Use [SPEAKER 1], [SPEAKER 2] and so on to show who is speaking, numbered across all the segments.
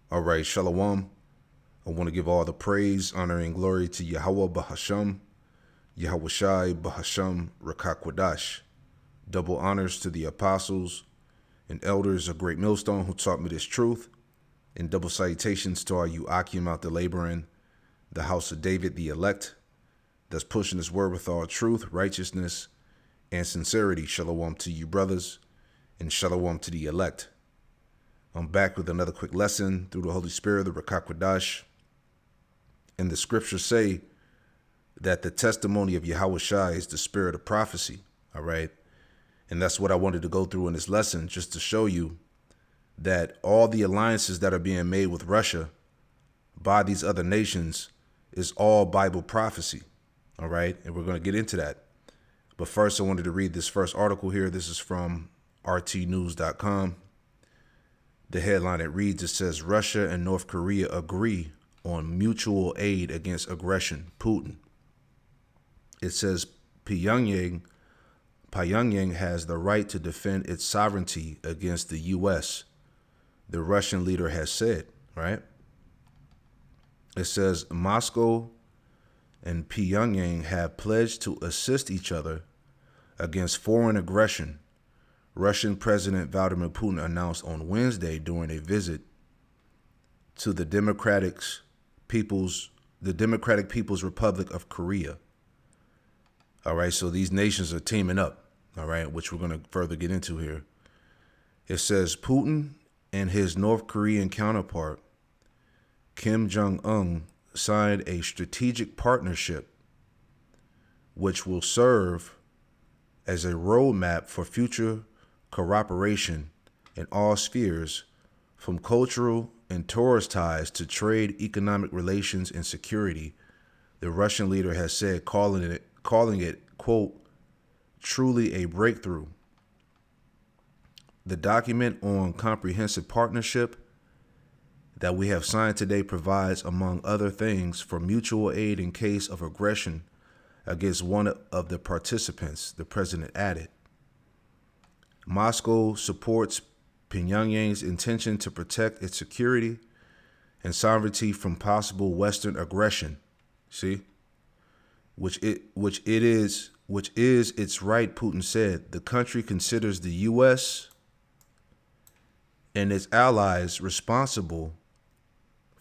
[SPEAKER 1] All right, Shalom. I want to give all the praise, honor, and glory to Yahweh Bahasham, Yahweh Shai Bahasham Rakakwadash. Double honors to the apostles and elders of Great Millstone who taught me this truth, and double salutations to all you Akim out there laboring, the house of David, the elect, that's pushing this word with all truth, righteousness, and sincerity. Shalom to you, brothers, and shalom to the elect. I'm back with another quick lesson through the Holy Spirit, the Rakakwadash. And the scriptures say that the testimony of Yahweh Shai is the spirit of prophecy. All right. And that's what I wanted to go through in this lesson, just to show you that all the alliances that are being made with Russia by these other nations is all Bible prophecy. All right. And we're going to get into that. But first, I wanted to read this first article here. This is from rtnews.com. The headline it reads, it says, Russia and North Korea agree on mutual aid against aggression, Putin. It says Pyongyang has the right to defend its sovereignty against the U.S., the Russian leader has said, right? It says Moscow and Pyongyang have pledged to assist each other against foreign aggression, Russian President Vladimir Putin announced on Wednesday during a visit to the Democratic People's Republic of Korea. All right, so these nations are teaming up, all right, which we're going to further get into here. It says Putin and his North Korean counterpart, Kim Jong-un, signed a strategic partnership which will serve as a roadmap for future cooperation in all spheres, from cultural and tourist ties to trade, economic relations, and security, the Russian leader has said, calling it, quote, truly a breakthrough. The document on comprehensive partnership that we have signed today provides, among other things, for mutual aid in case of aggression against one of the participants, the president added. Moscow supports Pyongyang's intention to protect its security and sovereignty from possible Western aggression. See, which is its right. Putin said the country considers the U.S. and its allies responsible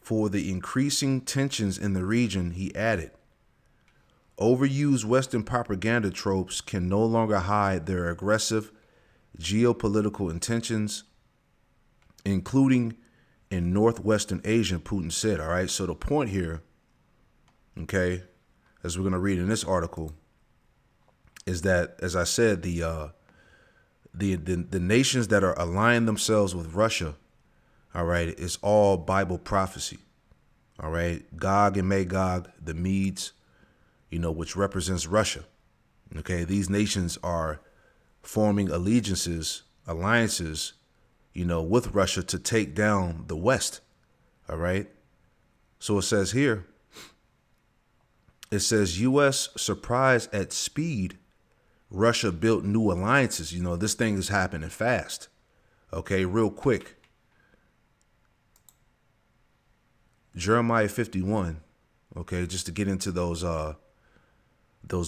[SPEAKER 1] for the increasing tensions in the region. He added, overused Western propaganda tropes can no longer hide their aggressive geopolitical intentions, including in Northwestern Asia, Putin said. All right, so the point here, okay, as we're going to read in this article, is that, as I said, the nations that are aligning themselves with Russia, all right, is all Bible prophecy. All right, Gog and Magog, the Medes, which represents Russia. Okay, these nations are forming alliances, with Russia to take down the West. All right. So it says here, it says U.S. surprised at speed Russia built new alliances. This thing is happening fast. Okay, real quick. Jeremiah 51. Okay, just to get into those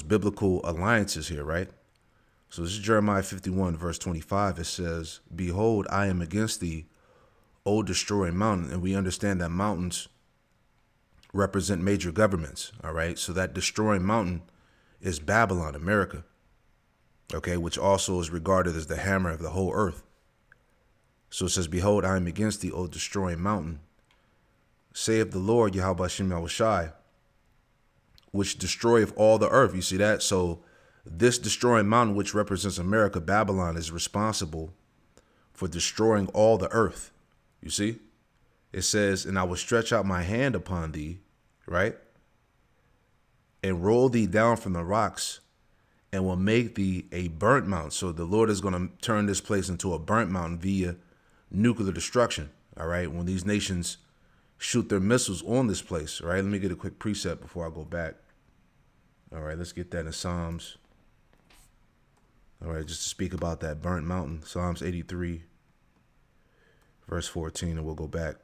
[SPEAKER 1] biblical alliances here, right? So this is Jeremiah 51, verse 25. It says, behold, I am against thee, O destroying mountain. And we understand that mountains represent major governments. All right. So that destroying mountain is Babylon, America. Okay. Which also is regarded as the hammer of the whole earth. So it says, behold, I am against thee, O destroying mountain, saith the Lord, Yahweh Shem Yahweh Shai, which destroyeth all the earth. You see that? So this destroying mountain, which represents America, Babylon, is responsible for destroying all the earth. You see? It says, and I will stretch out my hand upon thee, right? And roll thee down from the rocks, and will make thee a burnt mountain. So the Lord is going to turn this place into a burnt mountain via nuclear destruction. All right? When these nations shoot their missiles on this place. All right? Let me get a quick precept before I go back. All right, let's get that in Psalms. All right, just to speak about that burnt mountain, Psalms 83, verse 14, and we'll go back.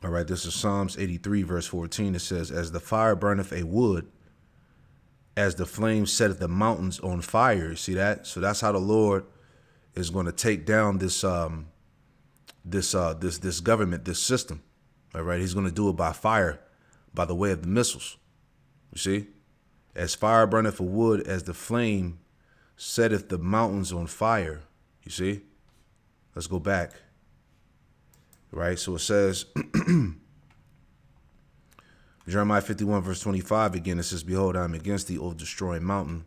[SPEAKER 1] All right, this is Psalms 83, verse 14. It says, as the fire burneth a wood, as the flame setteth the mountains on fire. See that? So that's how the Lord is going to take down this this government, this system. All right, he's going to do it by fire, by the way of the missiles. You see? As fire burneth a wood, as the flame setteth the mountains on fire. You see? Let's go back. Right? So it says, Jeremiah 51, verse 25, again, it says, behold, I am against thee, O destroying mountain,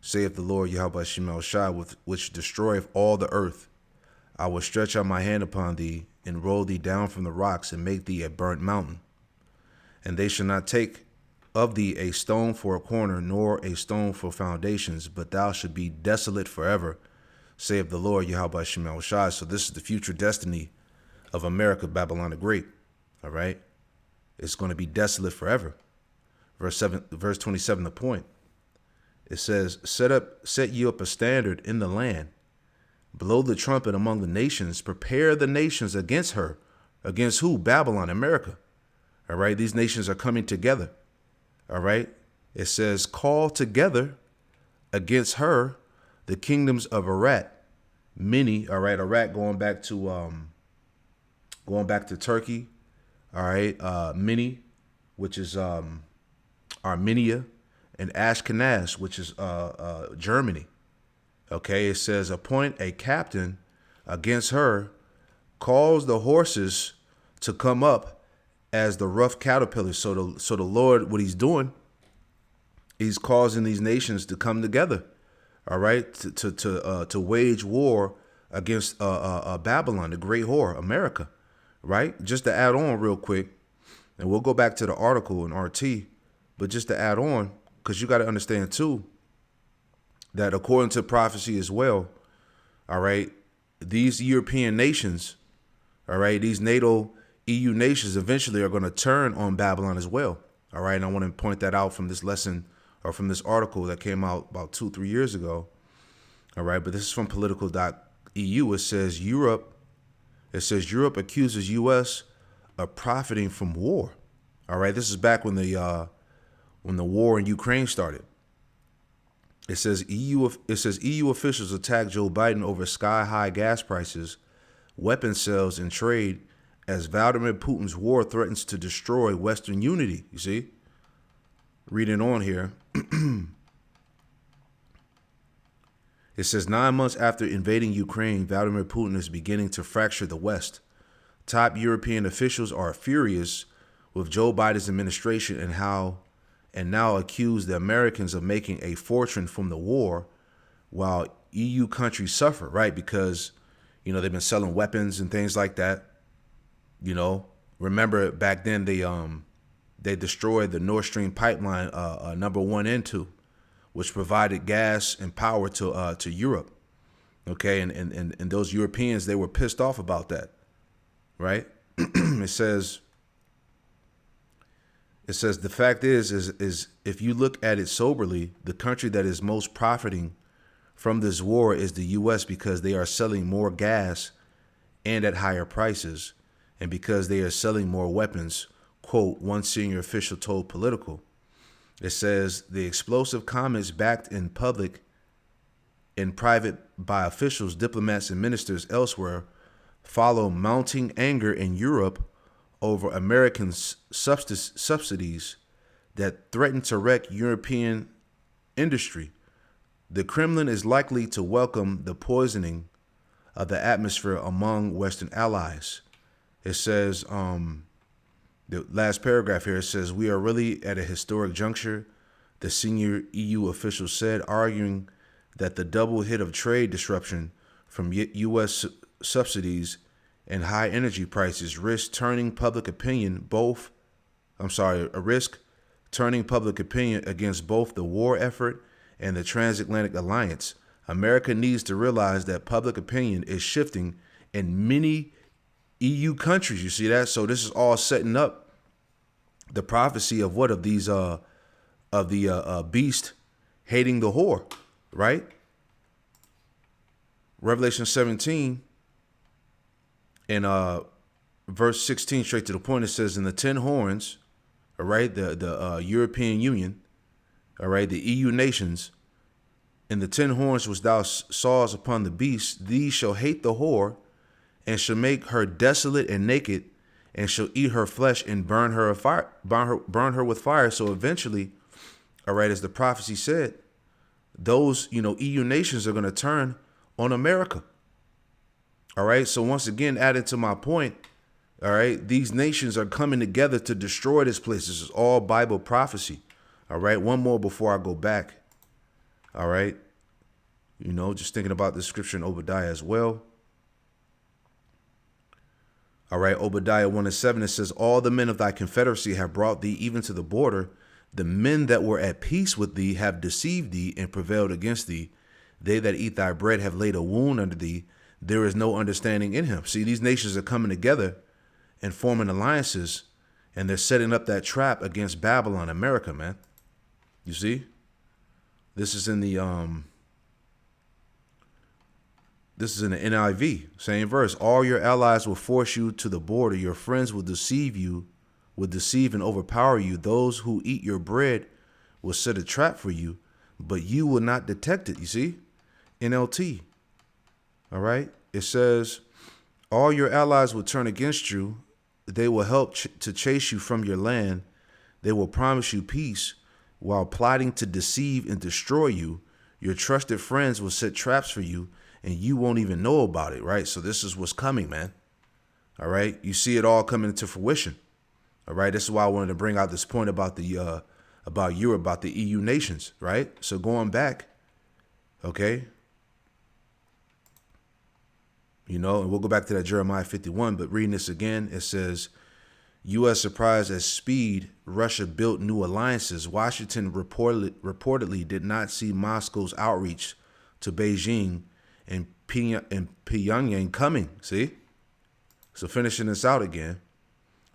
[SPEAKER 1] saith the Lord Yahweh Shemel Shai, which destroyeth all the earth. I will stretch out my hand upon thee, and roll thee down from the rocks, and make thee a burnt mountain. And they shall not take of thee a stone for a corner, nor a stone for foundations, but thou shalt be desolate forever, saith the Lord Yahweh Shemel Shai. So this is the future destiny of America, Babylon the Great. All right? It's going to be desolate forever. Verse 27, the point. It says, set ye up a standard in the land, blow the trumpet among the nations, prepare the nations against her. Against who? Babylon, America. All right, these nations are coming together. All right, it says, call together against her the kingdoms of Arat, many. All right, Arat going back to Turkey. All right, many, which is Armenia, and Ashkenaz, which is Germany. Okay, it says, appoint a captain against her, cause the horses to come up as the rough caterpillars. So the Lord, what he's doing, he's causing these nations to come together, all right, to wage war against Babylon, the great whore, America, right? Just to add on real quick, and we'll go back to the article in RT, but just to add on, because you got to understand too, that according to prophecy as well, all right, these European nations, all right, these NATO EU nations eventually are going to turn on Babylon as well. All right, and I want to point that out from this lesson, or from this article that came out about 2-3 years ago. All right, but this is from political.eu. It says Europe accuses US of profiting from war. All right, this is back when the war in Ukraine started. It says EU officials attacked Joe Biden over sky-high gas prices, weapon sales, and trade as Vladimir Putin's war threatens to destroy Western unity. You see? Reading on here. It says 9 months after invading Ukraine, Vladimir Putin is beginning to fracture the West. Top European officials are furious with Joe Biden's administration and now accuse the Americans of making a fortune from the war while EU countries suffer, right? Because, they've been selling weapons and things like that. Remember back then they destroyed the Nord Stream pipeline, number 1 and 2, which provided gas and power to Europe. Okay, and those Europeans, they were pissed off about that, right? It says the fact is if you look at it soberly, the country that is most profiting from this war is the U.S. because they are selling more gas and at higher prices, and because they are selling more weapons, quote, one senior official told Political. It says the explosive comments backed in public and private by officials, diplomats, and ministers elsewhere follow mounting anger in Europe over American subsidies that threaten to wreck European industry. The Kremlin is likely to welcome the poisoning of the atmosphere among Western allies. It says, the last paragraph here, it says, we are really at a historic juncture, the senior EU official said, arguing that the double hit of trade disruption from U.S. subsidies and high energy prices risk turning public opinion against both the war effort and the transatlantic alliance. America needs to realize that public opinion is shifting in many EU countries. You see that? So this is all setting up the prophecy of what? Of these beast hating the whore, right? Revelation 17 and verse 16, straight to the point, it says, in the 10 horns, all right, the European Union, all right, the EU nations, in the 10 horns which thou sawest upon the beast, these shall hate the whore, and shall make her desolate and naked, and shall eat her flesh and burn her with fire. So eventually, all right, as the prophecy said, those, EU nations are going to turn on America. All right. So once again, adding to my point, all right, these nations are coming together to destroy this place. This is all Bible prophecy. All right. One more before I go back. All right. Just thinking about the scripture in Obadiah as well. All right. Obadiah 1:7, it says, all the men of thy confederacy have brought thee even to the border. The men that were at peace with thee have deceived thee and prevailed against thee. They that eat thy bread have laid a wound under thee. There is no understanding in him. See, these nations are coming together and forming alliances, and they're setting up that trap against Babylon, America, man. You see? This is in the NIV, same verse. All your allies will force you to the border. Your friends will deceive and overpower you. Those who eat your bread will set a trap for you, but you will not detect it. You see? NLT. All right. It says, all your allies will turn against you. They will help to chase you from your land. They will promise you peace while plotting to deceive and destroy you. Your trusted friends will set traps for you, and you won't even know about it, right? So this is what's coming, man. All right. You see it all coming into fruition. All right. This is why I wanted to bring out this point about about Europe, about the EU nations, right? So going back, okay. And we'll go back to that Jeremiah 51, but reading this again, it says, U.S. surprised at speed, Russia built new alliances. Washington reportedly did not see Moscow's outreach to Beijing and Pyongyang coming. See? So finishing this out again,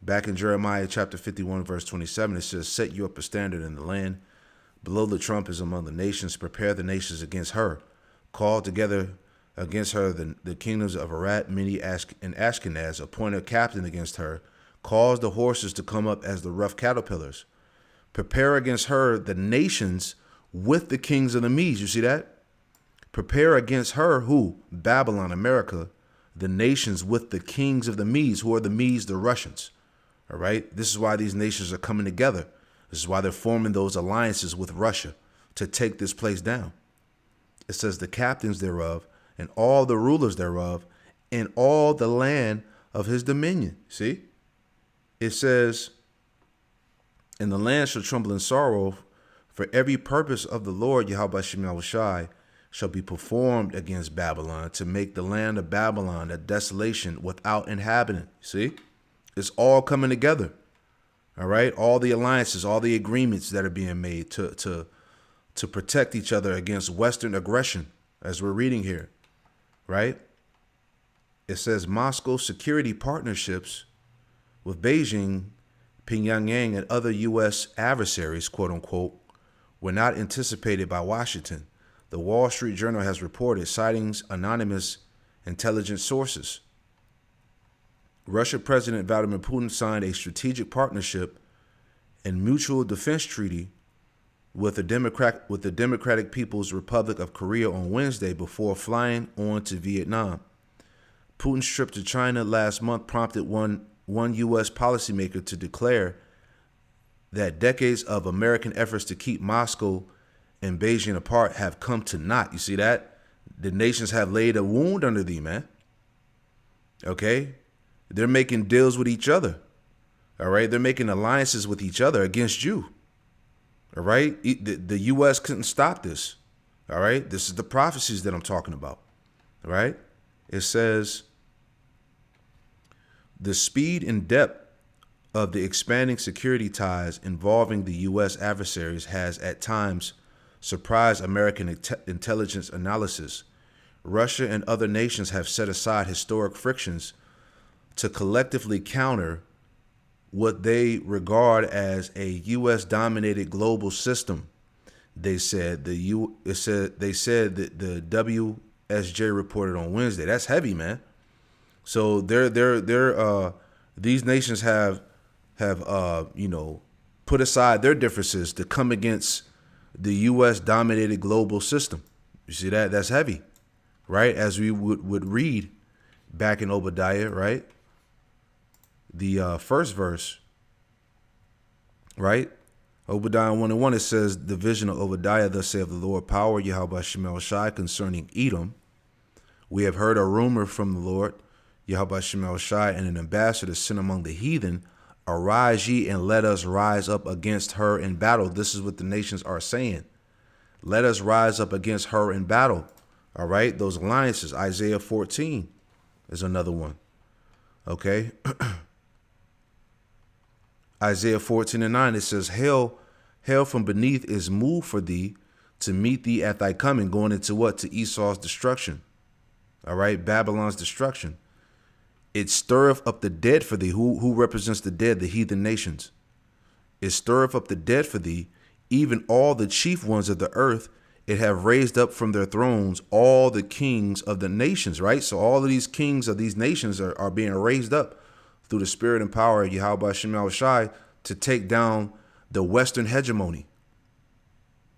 [SPEAKER 1] back in Jeremiah chapter 51, verse 27, it says, set you up a standard in the land. Below the trumpets among the nations, prepare the nations against her. Call together against her the kingdoms of Arat, Mini, and Ashkenaz. Appoint a captain against her. Cause the horses to come up as the rough caterpillars. Prepare against her the nations with the kings of the Medes. You see that? Prepare against her, who? Babylon, America, the nations with the kings of the Medes. Who are the Medes? The Russians. All right. This is why these nations are coming together. This is why they're forming those alliances with Russia to take this place down. It says the captains thereof and all the rulers thereof and all the land of his dominion. See? It says, and the land shall tremble in sorrow, for every purpose of the Lord Yahweh Shem Yahushai shall be performed against Babylon, to make the land of Babylon a desolation without inhabitant. See? It's all coming together. All right? All the alliances, all the agreements that are being made to protect each other against Western aggression, as we're reading here. Right? It says Moscow security partnerships with Beijing, Pyongyang, and other U.S. adversaries, quote unquote, were not anticipated by Washington. The Wall Street Journal has reported, citing anonymous intelligence sources. Russian President Vladimir Putin signed a strategic partnership and mutual defense treaty with the Democratic People's Republic of Korea on Wednesday before flying on to Vietnam. Putin's trip to China last month prompted one U.S. policymaker to declare that decades of American efforts to keep Moscow and Beijing apart have come to naught. You see that? The nations have laid a wound under thee, man. Okay? They're making deals with each other. All right? They're making alliances with each other against you. All right? The U.S. couldn't stop this. All right? This is the prophecies that I'm talking about. All right? It says, the speed and depth of the expanding security ties involving the U.S. adversaries has at times surprised American intelligence analysis. Russia and other nations have set aside historic frictions to collectively counter what they regard as a U.S.-dominated global system. They said that the WSJ reported on Wednesday. That's heavy, man. So they're These nations have put aside their differences to come against the U.S. dominated global system. You see that? That's heavy, right? As we would read back in Obadiah, right? The first verse, right? Obadiah 1:1, it says, the vision of Obadiah, thus saith the Lord, power, Yahweh Shemel Shai, concerning Edom. We have heard a rumor from the Lord, Yahweh Shemel Shai, and an ambassador sent among the heathen. Arise ye and let us rise up against her in battle. This is what the nations are saying. Let us rise up against her in battle. All right, those alliances. Isaiah 14 is another one. Okay. Isaiah 14:9, it says, Hail from beneath is moved for thee to meet thee at thy coming, going into what? To Esau's destruction. All right, Babylon's destruction. It stirreth up the dead for thee. Who represents the dead? The heathen nations. It stirreth up the dead for thee, even all the chief ones of the earth. It have raised up from their thrones all the kings of the nations, right? So all of these kings of these nations are being raised up through the spirit and power of Yahweh Shemel Shai to take down the Western hegemony.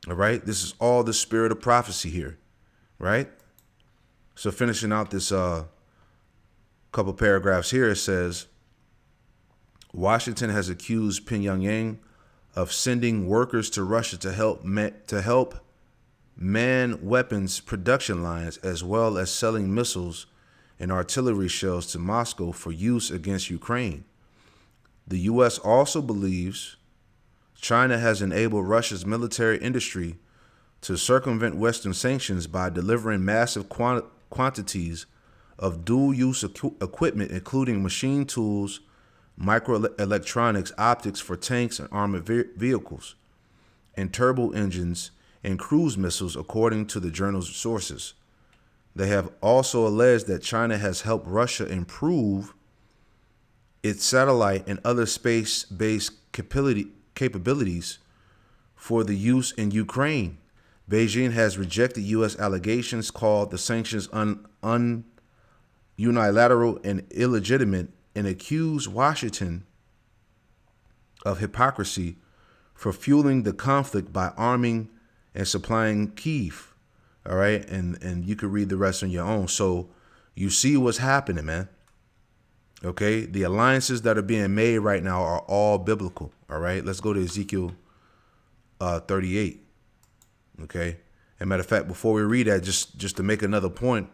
[SPEAKER 1] All right. This is all the spirit of prophecy here. Right. So finishing out this couple paragraphs here, it says, Washington has accused Pyongyang of sending workers to Russia to help man weapons production lines, as well as selling missiles and artillery shells to Moscow for use against Ukraine. The U.S. also believes China has enabled Russia's military industry to circumvent Western sanctions by delivering massive quantities of dual-use equipment, including machine tools, microelectronics, optics for tanks and armored vehicles, and turbo engines and cruise missiles, according to the journal's sources. They have also alleged that China has helped Russia improve its satellite and other space-based capabilities for the use in Ukraine. Beijing has rejected U.S. allegations, called the sanctions unilateral and illegitimate, and accused Washington of hypocrisy for fueling the conflict by arming and supplying Kyiv. All right. And you can read the rest on your own. So you see what's happening, man. OK, the alliances that are being made right now are all biblical. All right. Let's go to Ezekiel 38. OK. And matter of fact, before we read that, just to make another point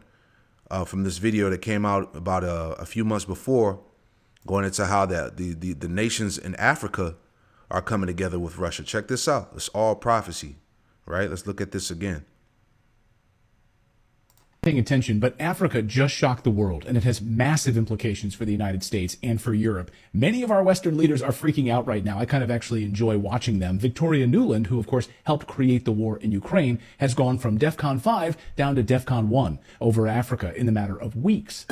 [SPEAKER 1] from this video that came out about a few months before, going into how that the nations in Africa are coming together with Russia. Check this out. It's all prophecy. Right. Let's look at this again.
[SPEAKER 2] Paying attention, but Africa just shocked the world, and it has massive implications for the United States and for Europe. Many of our Western leaders are freaking out right now. I kind of actually enjoy watching them. Victoria Nuland, who of course helped create the war in Ukraine, has gone from DEFCON 5 down to DEFCON 1 over Africa in the matter of weeks.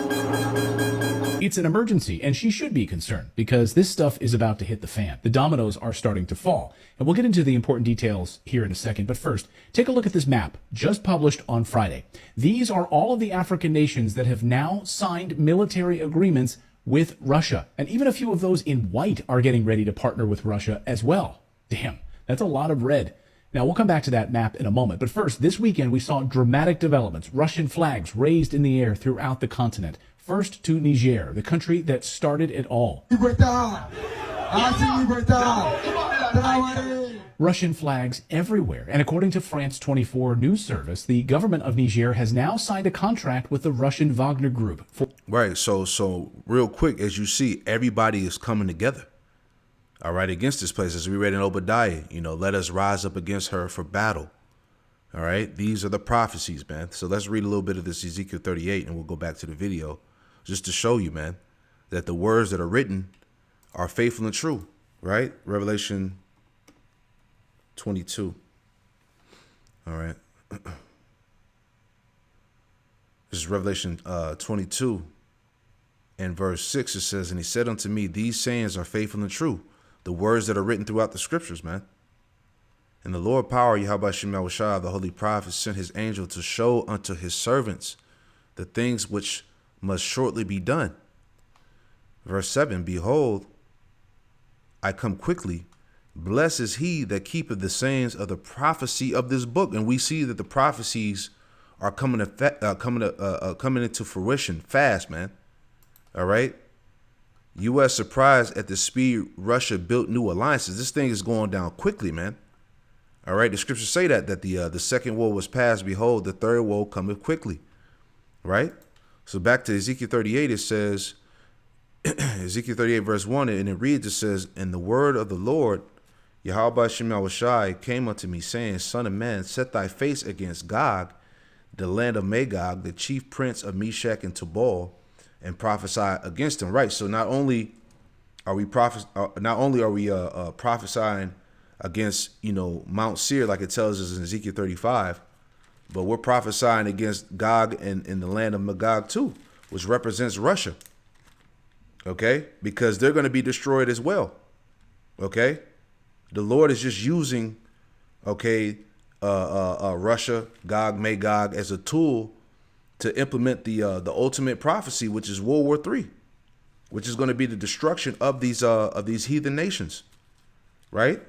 [SPEAKER 2] It's an emergency, and she should be concerned, because this stuff is about to hit the fan. The dominoes are starting to fall. And we'll get into the important details here in a second. But first, take a look at this map, just published on Friday. These are all of the African nations that have now signed military agreements with Russia. And even a few of those in white are getting ready to partner with Russia as well. Damn, that's a lot of red. Now, we'll come back to that map in a moment. But first, this weekend we saw dramatic developments. Russian flags raised in the air throughout the continent. First to Niger, the country that started it all. Russian flags everywhere. And according to France 24 news service, the government of Niger has now signed a contract with the Russian Wagner Group.
[SPEAKER 1] Right. So real quick, as you see, everybody is coming together. All right. Against this place, as we read in Obadiah, let us rise up against her for battle. All right. These are the prophecies, man. So let's read a little bit of this Ezekiel 38 and we'll go back to the video just to show you, man, that the words that are written are faithful and true. Right. Revelation 22. All right. This is Revelation 22 and verse 6. It says, and he said unto me, these sayings are faithful and true. The words that are written throughout the scriptures, man. And the Lord power, Yahweh Shemel Shai, the holy prophet, sent his angel to show unto his servants the things which must shortly be done. Verse 7, behold, I come quickly. Blessed is he that keepeth the sayings of the prophecy of this book. And we see that the prophecies are coming into fruition fast, man. All right. U.S. surprised at the speed Russia built new alliances. This thing is going down quickly, man. All right. The scriptures say that the second woe was past. Behold, the third woe cometh quickly. Right. So back to Ezekiel 38, it says, Ezekiel 38 verse 1, and it reads, it says, and the word of the Lord, Yahweh Shem Yahushai, came unto me, saying, Son of man, set thy face against Gog, the land of Magog, the chief prince of Meshach and Tubal, and prophesy against him. Right. So not only are we prophesying against, Mount Seir, like it tells us in Ezekiel 35, but we're prophesying against Gog and the land of Magog too, which represents Russia. Okay, because they're going to be destroyed as well. Okay, the Lord is just using, Russia, Gog, Magog as a tool to implement the ultimate prophecy, which is World War III, which is going to be the destruction of these heathen nations, right?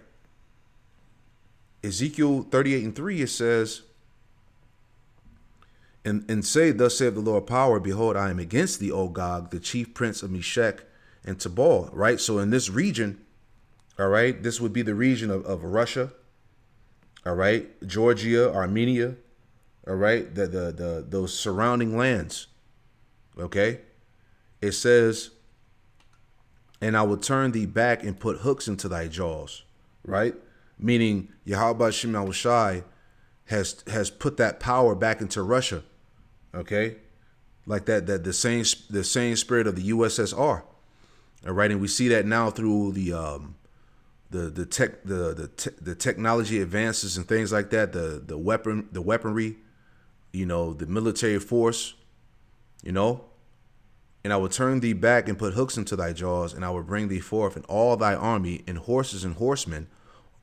[SPEAKER 1] Ezekiel 38:3, it says, and say, thus saith the Lord power, behold, I am against thee, O Gog, the chief prince of Meshach and Tubal, right? So in this region, all right, this would be the region of Russia, all right, Georgia, Armenia, all right, those surrounding lands, okay? It says, and I will turn thee back and put hooks into thy jaws, right? Meaning Yahweh Shem Yahushai has put that power back into Russia, okay? Like that the same spirit of the USSR, all right? And we see that now through the technology advances and things like that, the weaponry, the military force, and I will turn thee back and put hooks into thy jaws, and I will bring thee forth in all thy army, and horses and horsemen,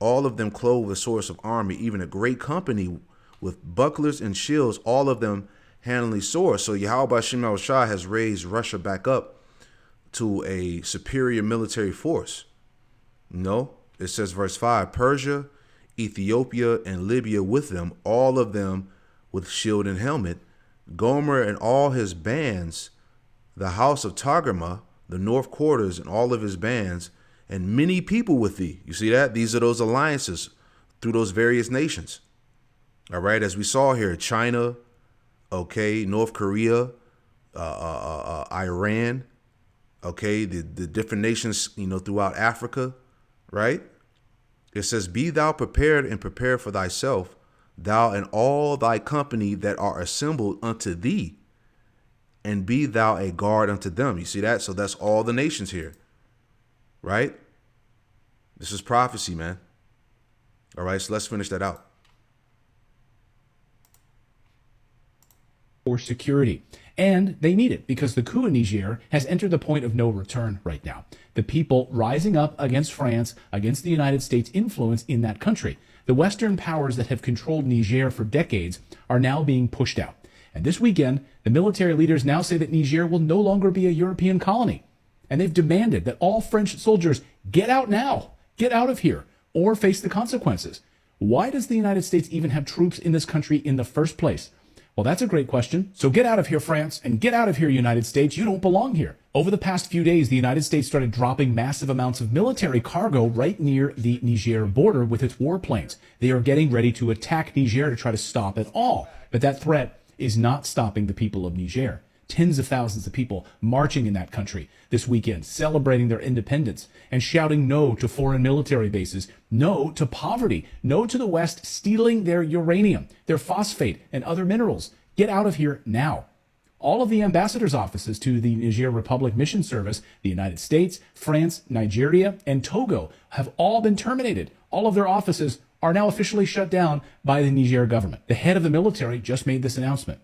[SPEAKER 1] all of them clothed with swords of army, even a great company with bucklers and shields, all of them handling swords. So Yahweh Shem Yahushai has raised Russia back up to a superior military force. It says, verse 5, Persia, Ethiopia, and Libya with them, all of them with shield and helmet, Gomer and all his bands, the house of Togarmah, the north quarters and all of his bands, and many people with thee. You see that? These are those alliances through those various nations. All right, as we saw here, China, North Korea, Iran, the different nations, throughout Africa, right? It says, be thou prepared and prepare for thyself, thou and all thy company that are assembled unto thee, and be thou a guard unto them. You see that? So that's all the nations here, right? This is prophecy, man. All right, so let's finish that out.
[SPEAKER 2] For security. And they need it because the coup in Niger has entered the point of no return right now. The people rising up against France, against the United States' influence in that country. The Western powers that have controlled Niger for decades are now being pushed out. And this weekend, the military leaders now say that Niger will no longer be a European colony. And they've demanded that all French soldiers get out now, get out of here, or face the consequences. Why does the United States even have troops in this country in the first place? Well, that's a great question. So get out of here, France, and get out of here, United States. You don't belong here. Over the past few days, the United States started dropping massive amounts of military cargo right near the Niger border with its warplanes. They are getting ready to attack Niger to try to stop it all. But that threat is not stopping the people of Niger. Tens of thousands of people marching in that country this weekend, celebrating their independence and shouting no to foreign military bases, no to poverty, no to the West stealing their uranium, their phosphate, and other minerals. Get out of here now. All of the ambassadors' offices to the Niger Republic Mission Service, the United States, France, Nigeria, and Togo have all been terminated. All of their offices are now officially shut down by the Niger government. The head of the military just made this announcement.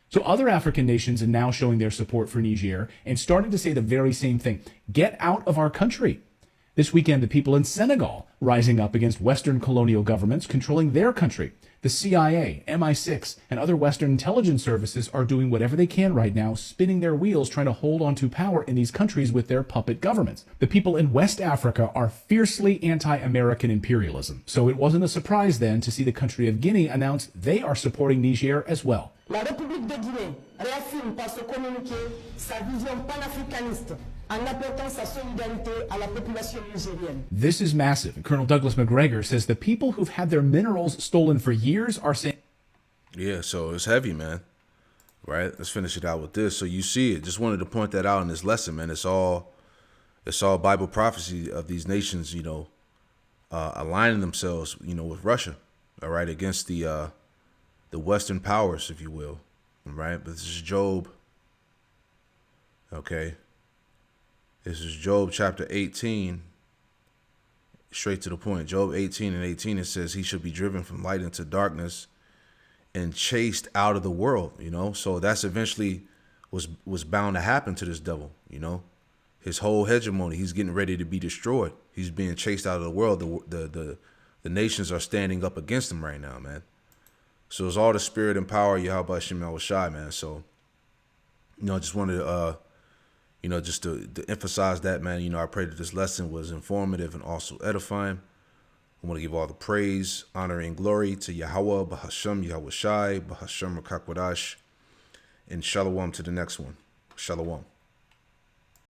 [SPEAKER 2] So other African nations are now showing their support for Niger and starting to say the very same thing. Get out of our country. This weekend, the people in Senegal rising up against Western colonial governments controlling their country. The CIA, MI6, and other Western intelligence services are doing whatever they can right now, spinning their wheels trying to hold on to power in these countries with their puppet governments. The people in West Africa are fiercely anti-American imperialism, so it wasn't a surprise then to see the country of Guinea announce they are supporting Niger as well.
[SPEAKER 3] La République de Guinée réaffirme par ce communiqué sa vision panafricaniste en apportant sa solidarité à la population nigérienne.
[SPEAKER 2] This is massive. Colonel Douglas McGregor says the people who've had their minerals stolen for years are saying...
[SPEAKER 1] Yeah, so it's heavy, man. Right? Let's finish it out with this. So you see it. Just wanted to point that out in this lesson, man. It's all Bible prophecy of these nations, aligning themselves, with Russia, all right, against the Western powers, if you will, right? But this is Job, okay? This is Job chapter 18, straight to the point. Job 18:18, it says, he should be driven from light into darkness and chased out of the world, So that's eventually was bound to happen to this devil, His whole hegemony, he's getting ready to be destroyed. He's being chased out of the world. The nations are standing up against him right now, man. So it's all the spirit and power of Yahweh Shem Yahushai, man. So, just wanted to, just to emphasize that, man. I pray that this lesson was informative and also edifying. I want to give all the praise, honor, and glory to Yahweh, Bahasham Yahushai, Bahasham Rakakwadash, and Shalom to the next one. Shalom.